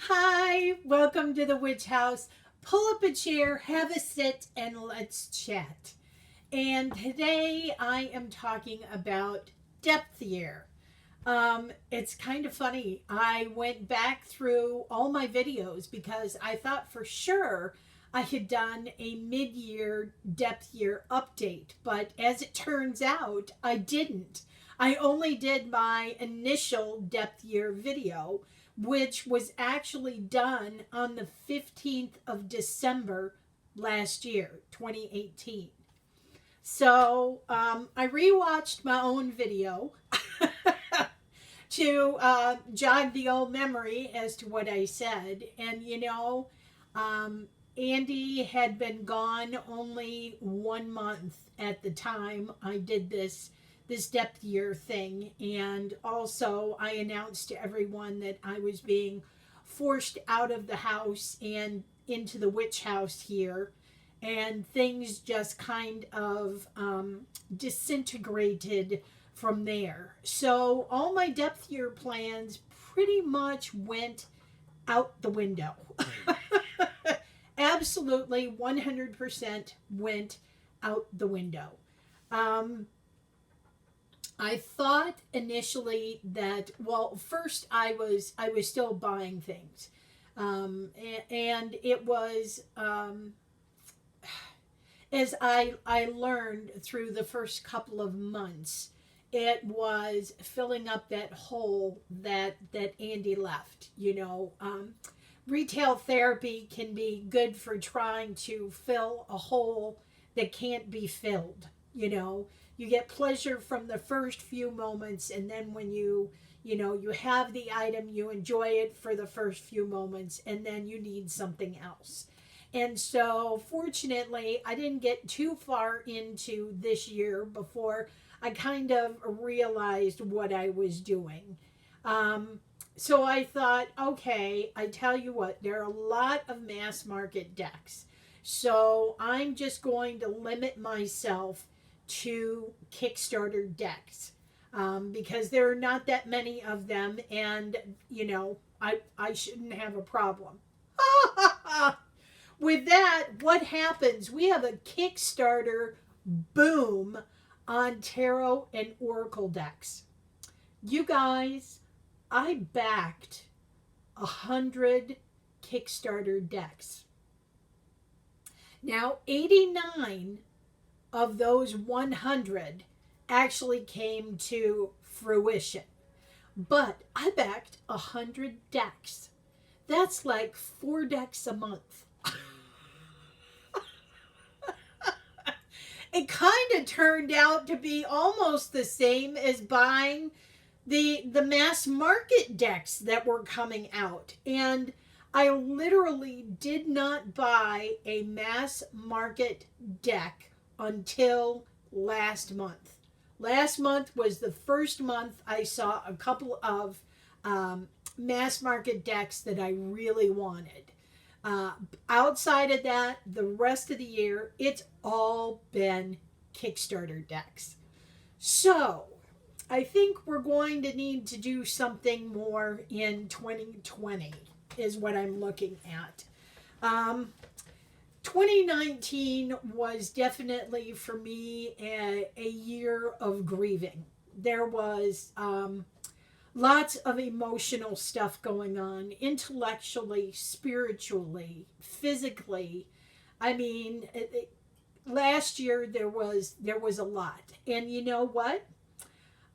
Hi, welcome to the Witch House. Pull up a chair, have a sit, and let's chat. And today I am talking about depth year. It's kind of funny. I went back through all my videos because I thought for sure I had done a mid year depth year update, but as it turns out, I didn't. I only did my initial depth year video, which was actually done on the 15th of December last year, 2018. So I rewatched my own video to jog the old memory as to what I said. And um, Andy had been gone only 1 month at the time I did this depth year thing, and also I announced to everyone that I was being forced out of the house and into the witch house here, and things just kind of disintegrated from there. So all my depth year plans pretty much went out the window. Absolutely 100% went out the window. Um, I thought initially that, well, first I was still buying things, and it was as I learned through the first couple of months, it was filling up that hole that Andy left. Retail therapy can be good for trying to fill a hole that can't be filled. You get pleasure from the first few moments, and then when you have the item, you enjoy it for the first few moments, and then you need something else. And so, fortunately, I didn't get too far into this year before I kind of realized what I was doing. Um, so I thought, okay, I tell you what, there are a lot of mass market decks. So I'm just going to limit myself to Kickstarter decks, because there are not that many of them, and I shouldn't have a problem. With that, what happens? We have a Kickstarter boom on tarot and oracle decks. You guys, I backed 100 Kickstarter decks. Now, 89 of those 100 actually came to fruition. But I backed 100 decks. That's like 4 decks a month. It kind of turned out to be almost the same as buying the mass market decks that were coming out. And I literally did not buy a mass market deck until last month. Last month was the first month I saw a couple of mass market decks that I really wanted. Uh, Outside of that, the rest of the year, it's all been Kickstarter decks. So, I think we're going to need to do something more in 2020, is what I'm looking at. Um, 2019 was definitely for me a year of grieving. There was lots of emotional stuff going on, intellectually, spiritually, physically. I mean, last year there was a lot, and you know what?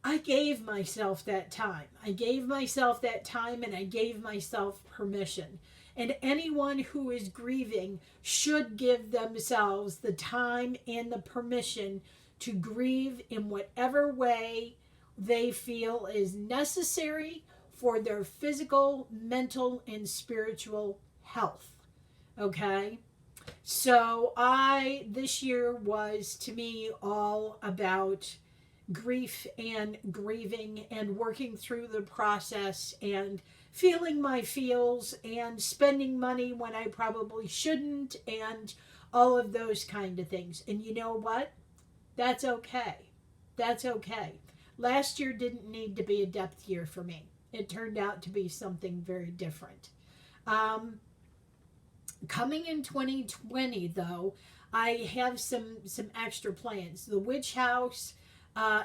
I gave myself that time. I gave myself that time, and I gave myself permission. And anyone who is grieving should give themselves the time and the permission to grieve in whatever way they feel is necessary for their physical, mental, and spiritual health. Okay? So this year was to me all about grief and grieving and working through the process and feeling my feels and spending money when I probably shouldn't, and all of those kind of things. And you know what? That's okay. That's okay. Last year didn't need to be a depth year for me. It turned out to be something very different. Um, Coming in 2020, though, I have some extra plans. The witch house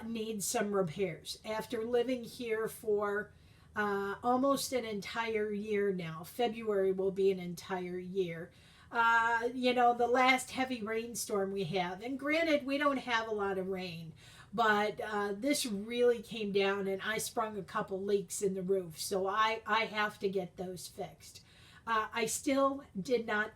needs some repairs. After living here for almost an entire year now, February will be an entire year. The last heavy rainstorm we have, and granted, we don't have a lot of rain, but this really came down and I sprung a couple leaks in the roof, so I have to get those fixed. I still didn't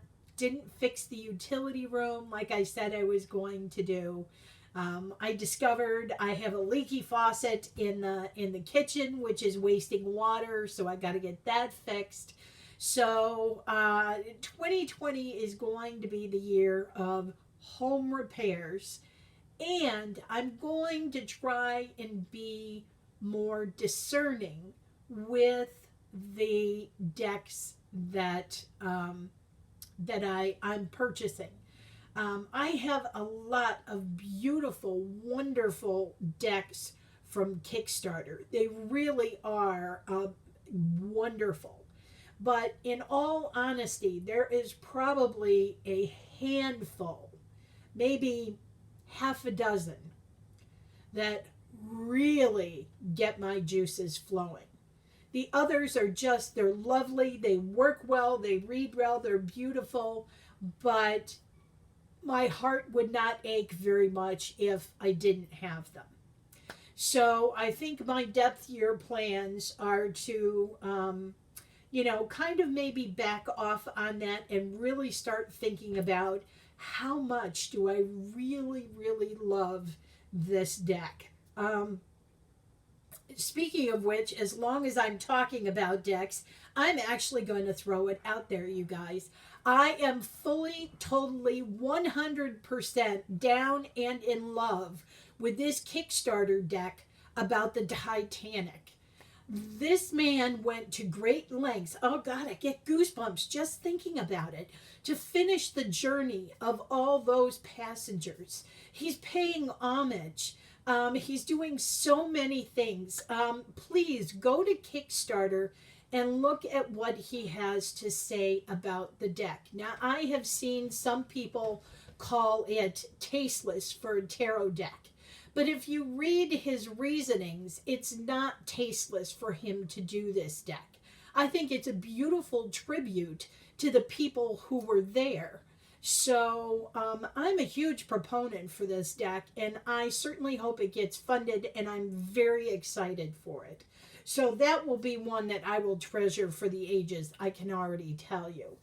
fix the utility room like I said I was going to do. I discovered I have a leaky faucet in the kitchen, which is wasting water, so I got to get that fixed. So 2020 is going to be the year of home repairs, and I'm going to try and be more discerning with the decks that I'm purchasing. I have a lot of beautiful, wonderful decks from Kickstarter. They really are wonderful. But in all honesty, there is probably a handful, maybe half a dozen, that really get my juices flowing. The others are just, they're lovely, they work well, they read well, they're beautiful, but my heart would not ache very much if I didn't have them. So I think my depth year plans are to, kind of maybe back off on that and really start thinking about how much do I really, really love this deck. Speaking of which, as long as I'm talking about decks, I'm actually going to throw it out there, you guys. I am fully, totally, 100% down and in love with this Kickstarter deck about the Titanic. This man went to great lengths. Oh God, I get goosebumps just thinking about it. To finish the journey of all those passengers. He's paying homage. He's doing so many things. Please go to Kickstarter and look at what he has to say about the deck. Now, I have seen some people call it tasteless for a tarot deck. But if you read his reasonings, it's not tasteless for him to do this deck. I think it's a beautiful tribute to the people who were there. So I'm a huge proponent for this deck, and I certainly hope it gets funded, and I'm very excited for it. So that will be one that I will treasure for the ages, I can already tell you.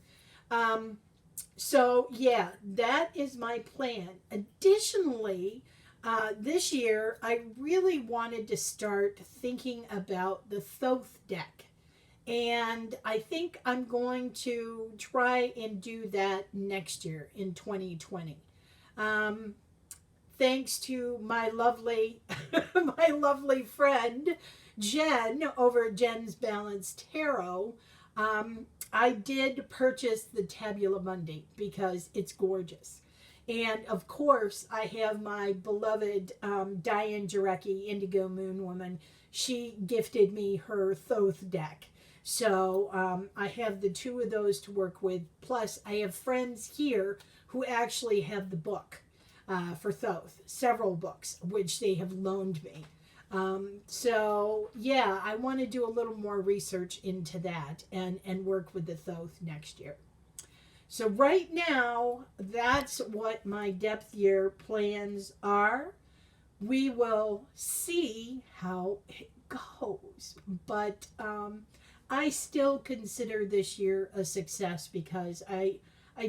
So yeah, that is my plan. Additionally, this year I really wanted to start thinking about the Thoth deck. And I think I'm going to try and do that next year in 2020. Thanks to my lovely, my lovely friend Jen over at Jen's Balanced Tarot. I did purchase the Tabula Mundi because it's gorgeous. And of course, I have my beloved Diane Jarecki, Indigo Moon Woman. She gifted me her Thoth deck. So I have the two of those to work with. Plus, I have friends here who actually have the book for Thoth, several books, which they have loaned me. So, yeah, I want to do a little more research into that and work with the Thoth next year. So right now, that's what my depth year plans are. We will see how it goes. But I still consider this year a success because I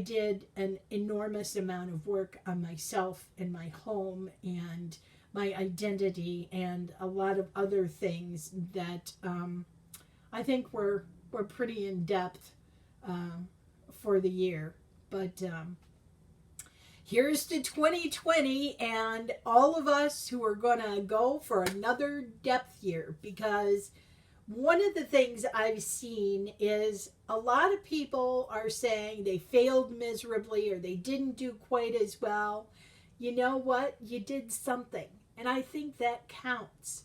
did an enormous amount of work on myself and my home and my identity and a lot of other things that I think were pretty in depth for the year. But here's to 2020 and all of us who are going to go for another depth year, because one of the things I've seen is a lot of people are saying they failed miserably or they didn't do quite as well. You know what? You did something. And I think that counts.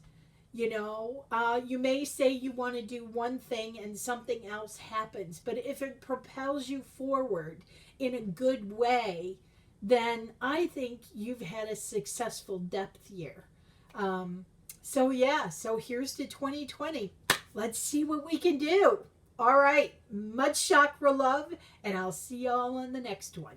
You may say you want to do one thing and something else happens, but if it propels you forward in a good way, then I think you've had a successful depth year. So here's to 2020. Let's see what we can do. All right, much chakra love, and I'll see y'all on the next one.